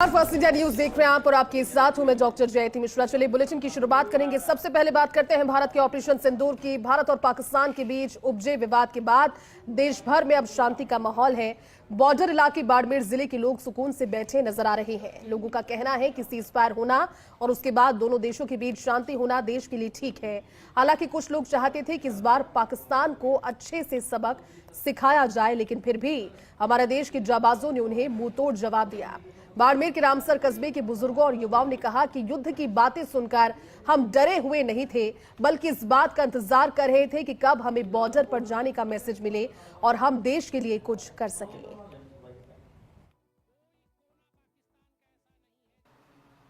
First India news देख रहे हैं आप और आपके साथ हूं मैं डॉक्टर जयती मिश्रा। चलिए बुलेटिन की शुरुआत करेंगे। सबसे पहले बात करते हैं भारत के ऑपरेशन सिंदूर की। भारत और पाकिस्तान के बीच उपजे विवाद के बाद देश भर में अब शांति का माहौल है। बॉर्डर इलाके बाड़मेर जिले के लोग सुकून से बैठे नजर आ रहे हैं। लोगों का कहना है कि सीज फायर होना और उसके बाद दोनों देशों के बीच शांति होना देश के लिए ठीक है। हालांकि कुछ लोग चाहते थे कि इस बार पाकिस्तान को अच्छे से सबक सिखाया जाए, लेकिन फिर भी हमारे देश के जाबाजों ने उन्हें मुंहतोड़ जवाब दिया। बाड़मेर के रामसर कस्बे के बुजुर्गों और युवाओं ने कहा कि युद्ध की बातें सुनकर हम डरे हुए नहीं थे, बल्कि इस बात का इंतजार कर रहे थे कि कब हमें बॉर्डर पर जाने का मैसेज मिले और हम देश के लिए कुछ कर सकें।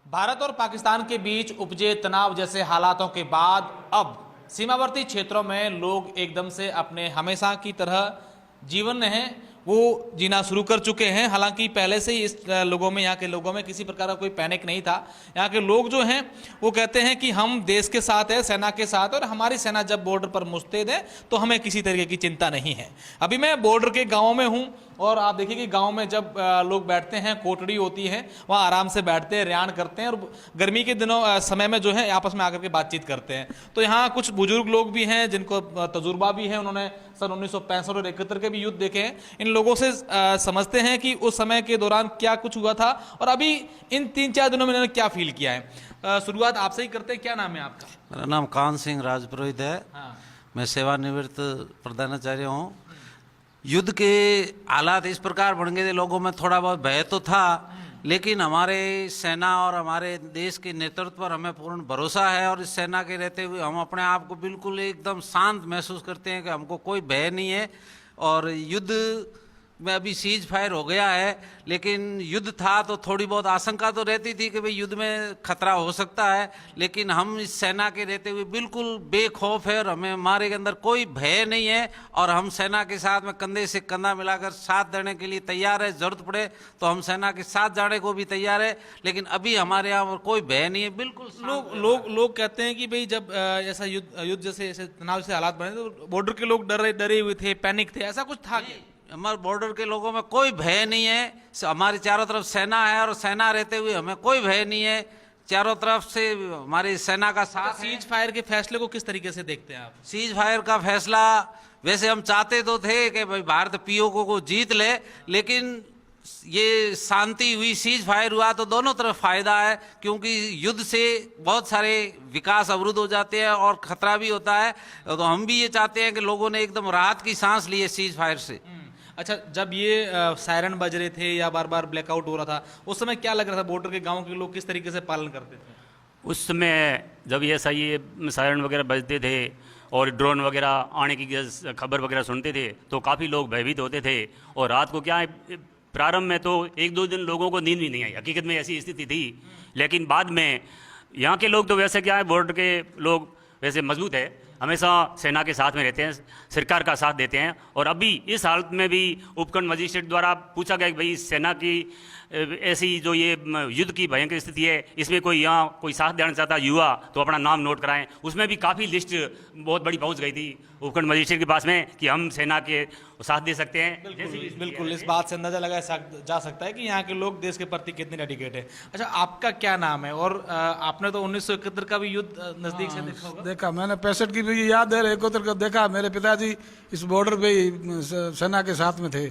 भारत और पाकिस्तान के बीच उपजे तनाव जैसे हालातों के बाद अब सीमावर्ती क्षेत्रों में लोग एकदम से अपने हमेशा की तरह जीवन है वो जीना शुरू कर चुके हैं। हालांकि पहले से ही इस लोगों में, यहाँ के लोगों में किसी प्रकार का कोई पैनिक नहीं था। यहाँ के लोग जो हैं वो कहते हैं कि हम देश के साथ है, सेना के साथ, और हमारी सेना जब बॉर्डर पर मुस्तैद है तो हमें किसी तरीके की चिंता नहीं है। अभी मैं बॉर्डर के गाँव में हूँ और आप देखिए कि गांव में जब लोग बैठते हैं, कोटड़ी होती है, वहाँ आराम से बैठते हैं, रेयान करते हैं और गर्मी के दिनों समय में जो है आपस में आकर के बातचीत करते हैं। तो यहाँ कुछ बुजुर्ग लोग भी हैं जिनको तजुर्बा भी है, उन्होंने सन 1965 और 71 के भी युद्ध देखे हैं। इन लोगों से समझते हैं कि उस समय के दौरान क्या कुछ हुआ था और अभी इन 3-4 दिनों में इन्होंने क्या फील किया है। शुरुआत आपसे ही करते हैं। क्या नाम है आपका? मेरा नाम कान सिंह राजपुरोहित है। हाँ। मैं सेवानिवृत्त प्रधानाचार्य हूँ। युद्ध के हालात इस प्रकार बन गए थे, लोगों में थोड़ा बहुत भय तो था, लेकिन हमारे सेना और हमारे देश के नेतृत्व पर हमें पूर्ण भरोसा है और इस सेना के रहते हुए हम अपने आप को बिल्कुल एकदम शांत महसूस करते हैं कि हमको कोई भय नहीं है। और युद्ध में अभी सीज फायर हो गया है, लेकिन युद्ध था तो थोड़ी बहुत आशंका तो रहती थी कि भाई युद्ध में खतरा हो सकता है, लेकिन हम इस सेना के रहते हुए बिल्कुल बेखौफ है और हमें हमारे के अंदर कोई भय नहीं है और हम सेना के साथ में कंधे से कंधा मिलाकर साथ देने के लिए तैयार है। जरूरत पड़े तो हम सेना के साथ जाने को भी तैयार है, लेकिन अभी हमारे यहाँ कोई भय नहीं है। बिल्कुल लोग कहते हैं कि भाई जब ऐसा युद्ध जैसे ऐसे तनाव से हालात बने तो बॉर्डर के लोग डरे हुए थे, पैनिक थे, ऐसा कुछ था क्या? हमारे बॉर्डर के लोगों में कोई भय नहीं है। हमारी चारों तरफ सेना है और सेना रहते हुए हमें कोई भय नहीं है। चारों तरफ से हमारी सेना का साथ। सीज फायर के फैसले को किस तरीके से देखते हैं आप? सीज फायर का फैसला वैसे हम चाहते तो थे कि भाई भारत पीओके को जीत ले, लेकिन ये शांति हुई, सीज फायर हुआ तो दोनों तरफ फायदा है, क्योंकि युद्ध से बहुत सारे विकास अवरुद्ध हो जाते हैं और खतरा भी होता है। तो हम भी ये चाहते हैं कि लोगों ने एकदम राहत की सांस ली है सीज फायर से। अच्छा, जब ये सायरन बज रहे थे या बार बार ब्लैकआउट हो रहा था, उस समय क्या लग रहा था? बॉर्डर के गांव के लोग किस तरीके से पालन करते थे उस समय जब ये सायरन वगैरह बजते थे और ड्रोन वगैरह आने की खबर वगैरह सुनते थे तो काफ़ी लोग भयभीत होते थे। और रात को क्या है, प्रारंभ में तो 1-2 दिन लोगों को नींद भी नहीं आई, हकीकत में ऐसी स्थिति थी। लेकिन बाद में यहाँ के लोग तो वैसे क्या है, बॉर्डर के लोग वैसे मजबूत है, हमेशा सेना के साथ में रहते हैं, सरकार का साथ देते हैं। और अभी इस हालत में भी उपखंड मजिस्ट्रेट द्वारा पूछा गया कि भाई सेना की ऐसी जो ये युद्ध की भयंकर स्थिति है, इसमें कोई यहाँ कोई साथ देना चाहता युवा तो अपना नाम नोट कराएं। उसमें भी काफ़ी लिस्ट बहुत बड़ी पहुँच गई थी उपखंड मजिस्ट्रेट के पास में कि हम सेना के साथ दे सकते हैं। बिल्कुल इस बात से अंदाजा लगाया जा सकता है कि यहाँ के लोग देश के प्रति कितने डेडिकेट है। अच्छा, आपका क्या नाम है? और आपने तो 1971 का भी युद्ध नजदीक से देखा होगा। देखा मैंने, 65 की भी याद है, 71 का देखा। मेरे पिताजी इस बॉर्डर पे ही सेना के साथ में थे।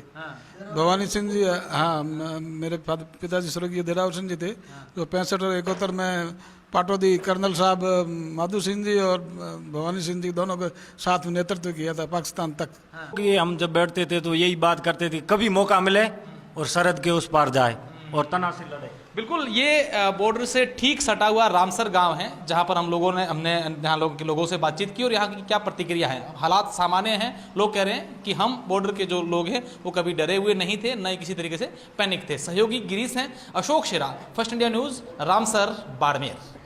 भवानी सिंह जी, हाँ, मेरे पिताजी स्वर्गीय देराव सिंह जी थे, जो 65 और 71 में पाटोदी कर्नल साहब माधु सिंह जी और भवानी सिंह जी दोनों के साथ में नेतृत्व किया था पाकिस्तान तक। कि हम जब बैठते थे तो यही बात करते थे, कभी मौका मिले और सरहद के उस पार जाए और तना से लड़े। बिल्कुल, ये बॉर्डर से ठीक सटा हुआ रामसर गांव है, जहां पर हमने यहाँ लोगों से बातचीत की और यहाँ की क्या प्रतिक्रिया है। हालात सामान्य हैं। लोग कह रहे हैं कि हम बॉर्डर के जो लोग हैं वो कभी डरे हुए नहीं थे, न ही किसी तरीके से पैनिक थे। सहयोगी गिरीश हैं, Ashok Shera, first India news, Ramsar, Barmer.